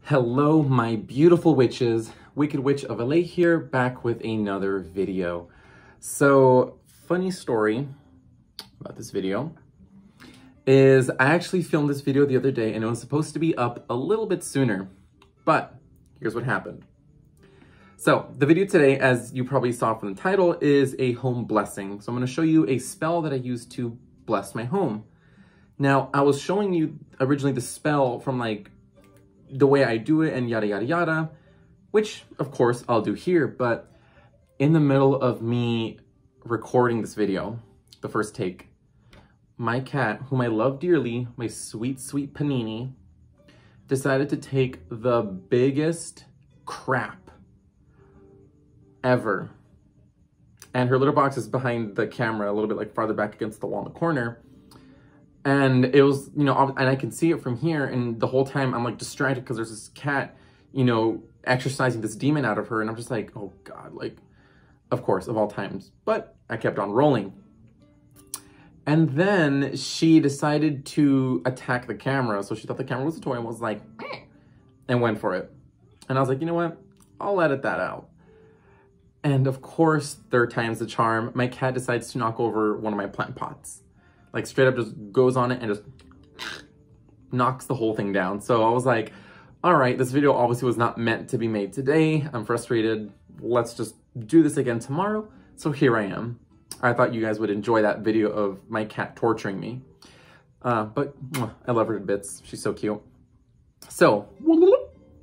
Hello, my beautiful witches. Wicked Witch of LA here, back with another video. So, funny story about this video is I actually filmed this video the other day and it was supposed to be up a little bit sooner, but here's what happened. So, the video today, as you probably saw from the title, is a home blessing. So I'm going to show you a spell that I use to bless my home. Now, I was showing you originally the spell from the way I do it and yada, yada, yada, which of course I'll do here, but in the middle of me recording this video, the first take, my cat, whom I love dearly, my sweet, sweet Panini, decided to take the biggest crap ever. And her litter box is behind the camera, a little bit farther back against the wall in the corner. And it was, and I can see it from here. And the whole time I'm distracted because there's this cat, exercising this demon out of her. And I'm just like, oh God, of course, of all times. But I kept on rolling. And then she decided to attack the camera. So she thought the camera was a toy and was like, and went for it. And I was like, you know what? I'll edit that out. And of course, third time's the charm. My cat decides to knock over one of my plant pots. Straight up just goes on it and just knocks the whole thing down. So I was like, all right, this video obviously was not meant to be made today. I'm frustrated. Let's just do this again tomorrow. So here I am. I thought you guys would enjoy that video of my cat torturing me. But I love her to bits. She's so cute. So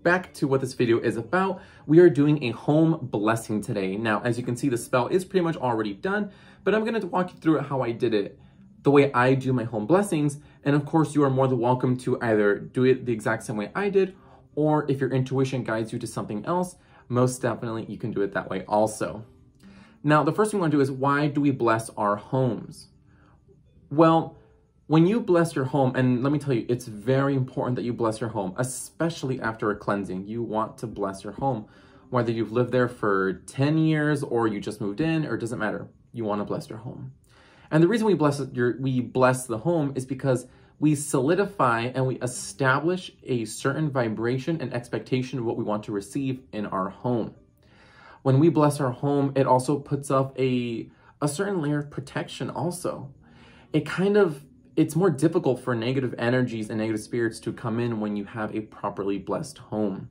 back to what this video is about. We are doing a home blessing today. Now, as you can see, the spell is pretty much already done, but I'm going to walk you through it how I did it, the way I do my home blessings. And of course, you are more than welcome to either do it the exact same way I did, or if your intuition guides you to something else, most definitely you can do it that way also. Now, the first thing we want to do is, why do we bless our homes? Well, when you bless your home, and let me tell you, it's very important that you bless your home, especially after a cleansing. You want to bless your home, whether you've lived there for 10 years or you just moved in, or it doesn't matter. You want to bless your home. And the reason we bless the home is because we solidify and we establish a certain vibration and expectation of what we want to receive in our home. When we bless our home, it also puts up a certain layer of protection also. It's more difficult for negative energies and negative spirits to come in when you have a properly blessed home.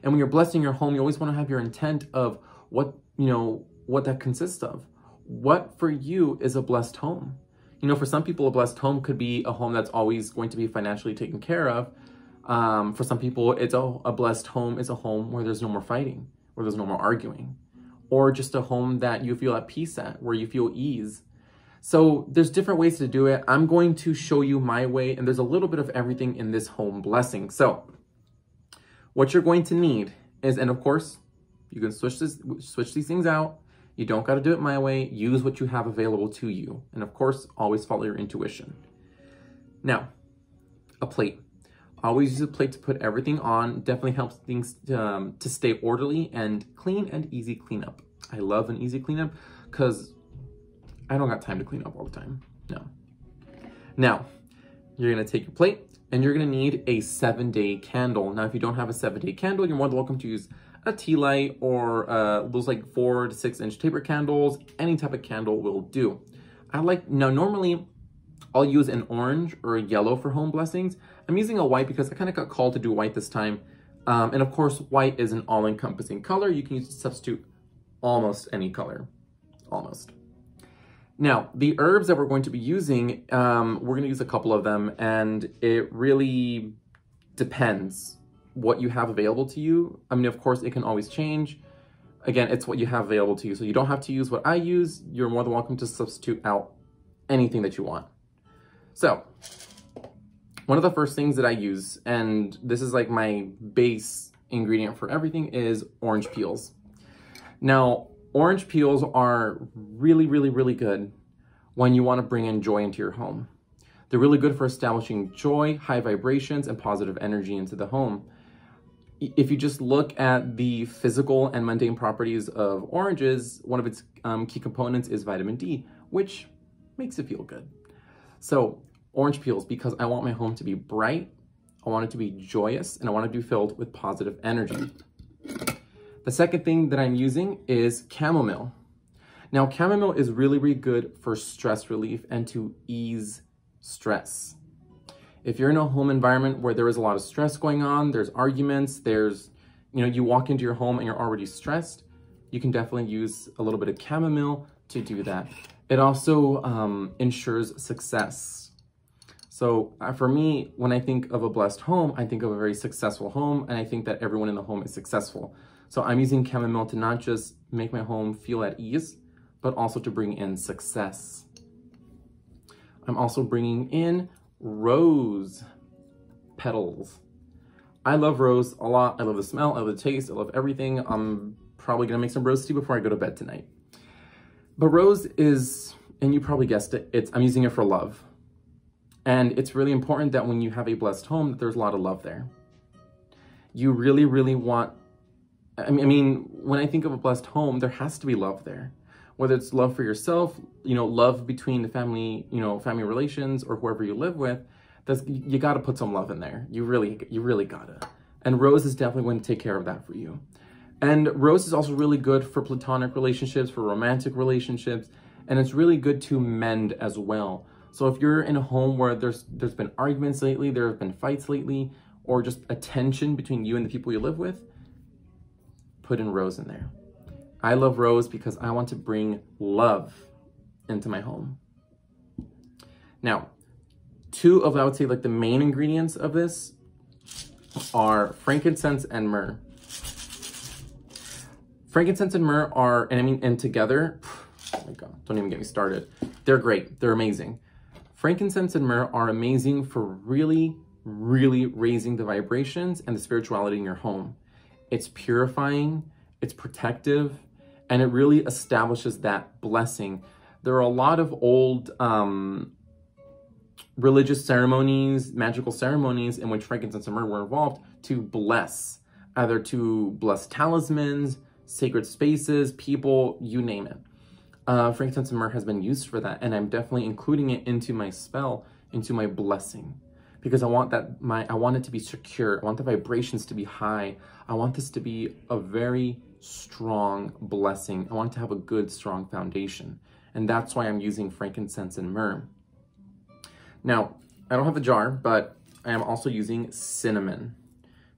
And when you're blessing your home, you always want to have your intent of what that consists of. What for you is a blessed home? For some people, a blessed home could be a home that's always going to be financially taken care of. For some people, a blessed home is a home where there's no more fighting, where there's no more arguing, or just a home that you feel at peace at, where you feel ease. So there's different ways to do it. I'm going to show you my way, and there's a little bit of everything in this home blessing. So what you're going to need is, and of course, you can switch these things out. You don't got to do it my way. Use what you have available to you. And of course, always follow your intuition. Now, a plate. Always use a plate to put everything on. Definitely helps things to stay orderly and clean and easy cleanup. I love an easy cleanup because I don't got time to clean up all the time. No. Now, you're going to take your plate and you're going to need a 7-day candle. Now, if you don't have a 7-day candle, you're more than welcome to use a tea light or those 4 to 6 inch taper candles. Any type of candle will do. Normally I'll use an orange or a yellow for home blessings. I'm using a white because I kind of got called to do white this time. And of course, white is an all-encompassing color. You can use to substitute almost any color, almost. Now, the herbs that we're going to be using, we're going to use a couple of them, and it really depends what you have available to you. I mean, of course, it can always change. Again, it's what you have available to you. So you don't have to use what I use. You're more than welcome to substitute out anything that you want. So one of the first things that I use, and this is my base ingredient for everything, is orange peels. Now, orange peels are really, really, really good when you want to bring in joy into your home. They're really good for establishing joy, high vibrations, and positive energy into the home. If you just look at the physical and mundane properties of oranges, one of its key components is vitamin D, which makes it feel good. So orange peels, because I want my home to be bright, I want it to be joyous, and I want it to be filled with positive energy. The second thing that I'm using is chamomile. Now, chamomile is really, really good for stress relief and to ease stress. If you're in a home environment where there is a lot of stress going on, there's arguments, you walk into your home and you're already stressed, you can definitely use a little bit of chamomile to do that. It also ensures success. So for me, when I think of a blessed home, I think of a very successful home, and I think that everyone in the home is successful. So I'm using chamomile to not just make my home feel at ease, but also to bring in success. I'm also bringing in rose petals. I love rose a lot. I love the smell, I love the taste, I love everything. I'm probably gonna make some rose tea before I go to bed tonight. But rose is, and you probably guessed it, I'm using it for love. And it's really important that when you have a blessed home, that there's a lot of love there. You really, really want, I mean, when I think of a blessed home, there has to be love there. Whether it's love for yourself, love between the family, family relations, or whoever you live with, you gotta put some love in there. You really gotta. And rose is definitely going to take care of that for you. And rose is also really good for platonic relationships, for romantic relationships, and it's really good to mend as well. So if you're in a home where there's been arguments lately, there have been fights lately, or just a tension between you and the people you live with, put in rose in there. I love rose because I want to bring love into my home. Now, two of, I would say, like the main ingredients of this are frankincense and myrrh. Frankincense and myrrh are, and together, oh my God, don't even get me started. They're great, they're amazing. Frankincense and myrrh are amazing for really, really raising the vibrations and the spirituality in your home. It's purifying, it's protective, and it really establishes that blessing. There are a lot of old religious ceremonies, magical ceremonies in which frankincense and myrrh were involved to bless, either to bless talismans, sacred spaces, people, you name it. Frankincense and myrrh has been used for that, and I'm definitely including it into my spell, into my blessing, because I want it to be secure. I want the vibrations to be high. I want this to be a very strong blessing. I want it to have a good, strong foundation, and that's why I'm using frankincense and myrrh. Now, I don't have a jar, but I am also using cinnamon.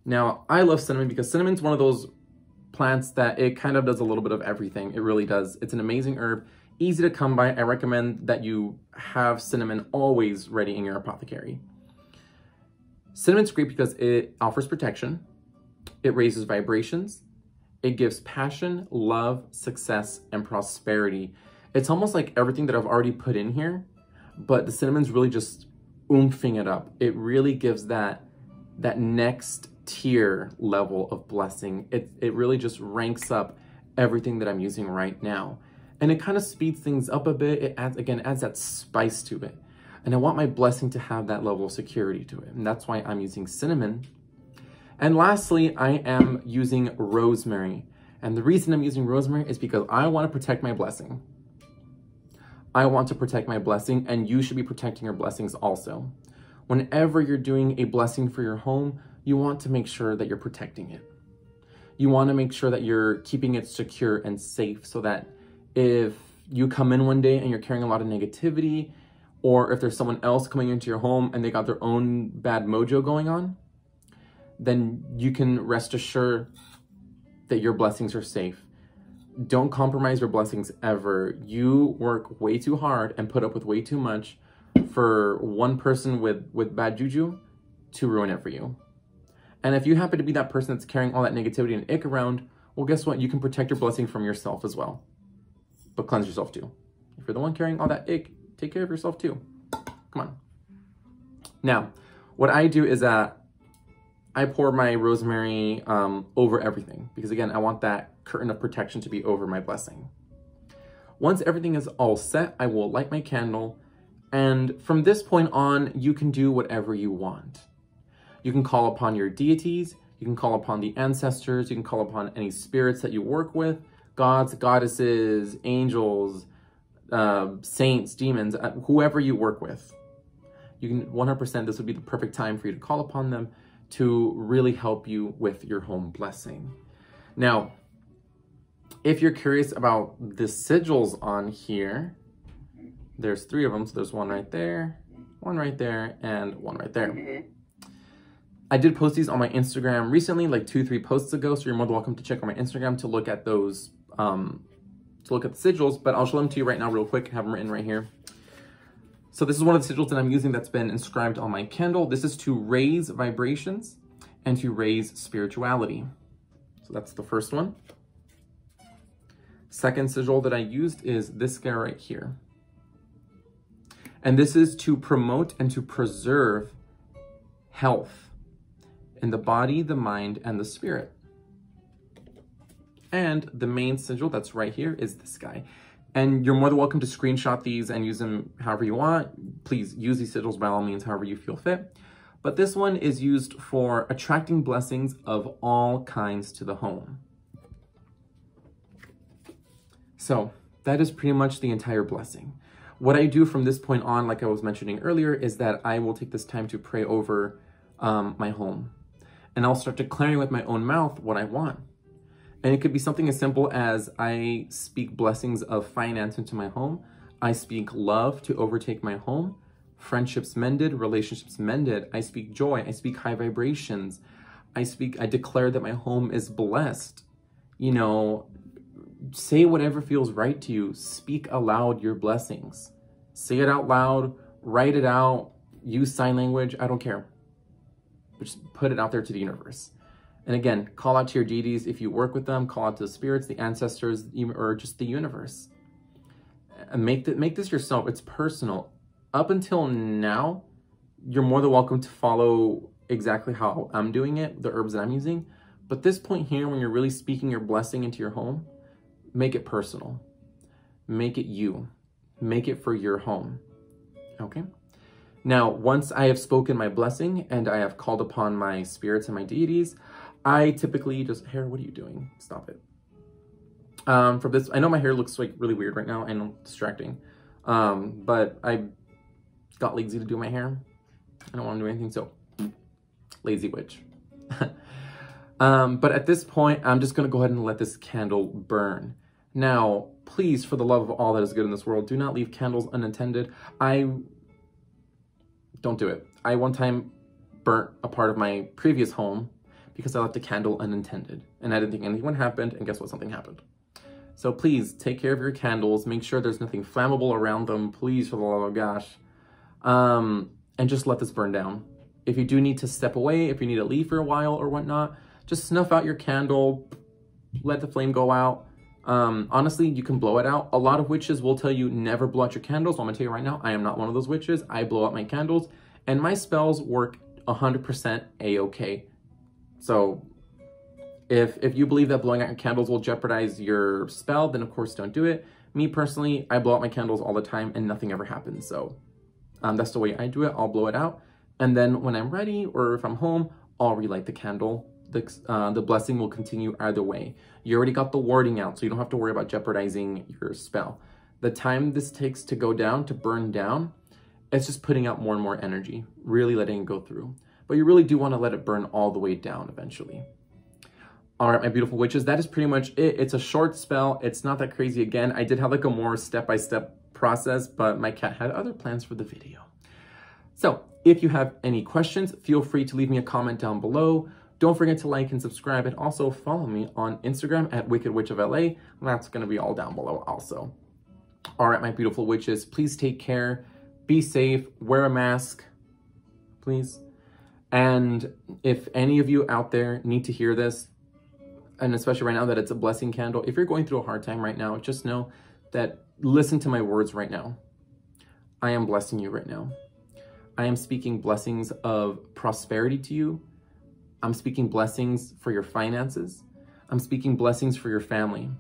Now, I love cinnamon because cinnamon's one of those plants that it kind of does a little bit of everything. It really does. It's an amazing herb, easy to come by. I recommend that you have cinnamon always ready in your apothecary. Cinnamon's great because it offers protection, it raises vibrations, it gives passion, love, success, and prosperity. It's almost like everything that I've already put in here, but the cinnamon's really just oomping it up. It really gives that next tier level of blessing. It really just ranks up everything that I'm using right now. And it kind of speeds things up a bit. It adds that spice to it. And I want my blessing to have that level of security to it. And that's why I'm using cinnamon. And lastly, I am using rosemary. And the reason I'm using rosemary is because I want to protect my blessing. I want to protect my blessing, and you should be protecting your blessings also. Whenever you're doing a blessing for your home, you want to make sure that you're protecting it. You want to make sure that you're keeping it secure and safe, so that if you come in one day and you're carrying a lot of negativity, or if there's someone else coming into your home and they got their own bad mojo going on, then you can rest assured that your blessings are safe. Don't compromise your blessings ever. You work way too hard and put up with way too much for one person with bad juju to ruin it for you. And if you happen to be that person that's carrying all that negativity and ick around, well, guess what? You can protect your blessing from yourself as well. But cleanse yourself too. If you're the one carrying all that ick, take care of yourself too. Come on. Now, what I do is that I pour my rosemary over everything, because again, I want that curtain of protection to be over my blessing. Once everything is all set, I will light my candle, and from this point on, you can do whatever you want. You can call upon your deities, you can call upon the ancestors, you can call upon any spirits that you work with, gods, goddesses, angels, saints, demons, whoever you work with. you can 100%, this would be the perfect time for you to call upon them to really help you with your home blessing. Now, if you're curious about the sigils on here, there's 3 of them. So there's one right there, and one right there. I did post these on my Instagram recently, like 2-3 posts ago. So you're more than welcome to check on my Instagram to look at those, to look at the sigils, but I'll show them to you right now real quick. I have them written right here. So this is one of the sigils that I'm using that's been inscribed on my candle. This is to raise vibrations and to raise spirituality. So that's the first one. Second sigil that I used is this guy right here. And this is to promote and to preserve health in the body, the mind, and the spirit. And the main sigil that's right here is this guy. And you're more than welcome to screenshot these and use them however you want. Please use these sigils by all means, however you feel fit. But this one is used for attracting blessings of all kinds to the home. So that is pretty much the entire blessing. What I do from this point on, like I was mentioning earlier, is that I will take this time to pray over my home. And I'll start declaring with my own mouth what I want. And it could be something as simple as I speak blessings of finance into my home. I speak love to overtake my home. Friendships mended, relationships mended. I speak joy. I speak high vibrations. I declare that my home is blessed. You know, say whatever feels right to you. Speak aloud your blessings. Say it out loud, write it out, use sign language. I don't care. But just put it out there to the universe. And again, call out to your deities if you work with them, call out to the spirits, the ancestors, or just the universe. And make this yourself. It's personal. Up until now, you're more than welcome to follow exactly how I'm doing it, the herbs that I'm using. But this point here, when you're really speaking your blessing into your home, make it personal. Make it you. Make it for your home. Okay? Now, once I have spoken my blessing and I have called upon my spirits and my deities, I typically just, hair, what are you doing? Stop it. For this, I know my hair looks like really weird right now and distracting, but I got lazy to do my hair. I don't want to do anything, so lazy witch. But at this point, I'm just going to go ahead and let this candle burn. Now, please, for the love of all that is good in this world, do not leave candles unattended. Don't do it. I one time burnt a part of my previous home because I left a candle unattended and I didn't think anything happened, and guess what? Something happened. So please take care of your candles. Make sure there's nothing flammable around them. Please, for the love of gosh. And just let this burn down. If you do need to step away, if you need to leave for a while or whatnot, just snuff out your candle, let the flame go out. Honestly, you can blow it out. A lot of witches will tell you never blow out your candles. I'm gonna tell you right now, I am not one of those witches. I blow out my candles and my spells work 100% a-okay. So if you believe that blowing out your candles will jeopardize your spell, then of course don't do it. Me personally, I blow out my candles all the time and nothing ever happens. So that's the way I do it. I'll blow it out. And then when I'm ready or if I'm home, I'll relight the candle. The blessing will continue either way. You already got the warding out, so you don't have to worry about jeopardizing your spell. The time this takes to go down, to burn down, it's just putting out more and more energy, really letting it go through. But you really do want to let it burn all the way down eventually. All right, my beautiful witches, that is pretty much it. It's a short spell. It's not that crazy. Again, I did have like a more step-by-step process, but my cat had other plans for the video. So if you have any questions, feel free to leave me a comment down below. Don't forget to like and subscribe, and also follow me on Instagram at Wicked Witch of LA. That's going to be all down below also. All right, my beautiful witches, please take care. Be safe. Wear a mask, please. And if any of you out there need to hear this, and especially right now that it's a blessing candle, if you're going through a hard time right now, just know that listen to my words right now. I am blessing you right now. I am speaking blessings of prosperity to you. I'm speaking blessings for your finances. I'm speaking blessings for your family.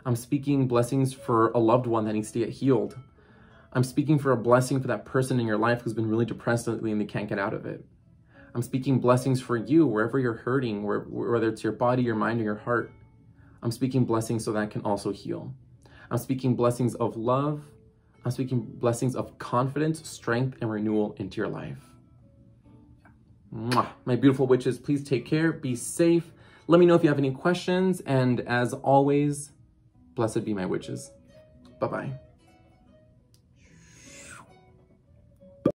I'm speaking blessings for a loved one that needs to get healed. I'm speaking for a blessing for that person in your life who's been really depressed lately and they can't get out of it. I'm speaking blessings for you wherever you're hurting, whether it's your body, your mind, or your heart. I'm speaking blessings so that can also heal. I'm speaking blessings of love, I'm speaking blessings of confidence, strength, and renewal into your life. Mwah. My beautiful witches, please take care. Be safe. Let me know if you have any questions. And as always, blessed be my witches. Bye-bye.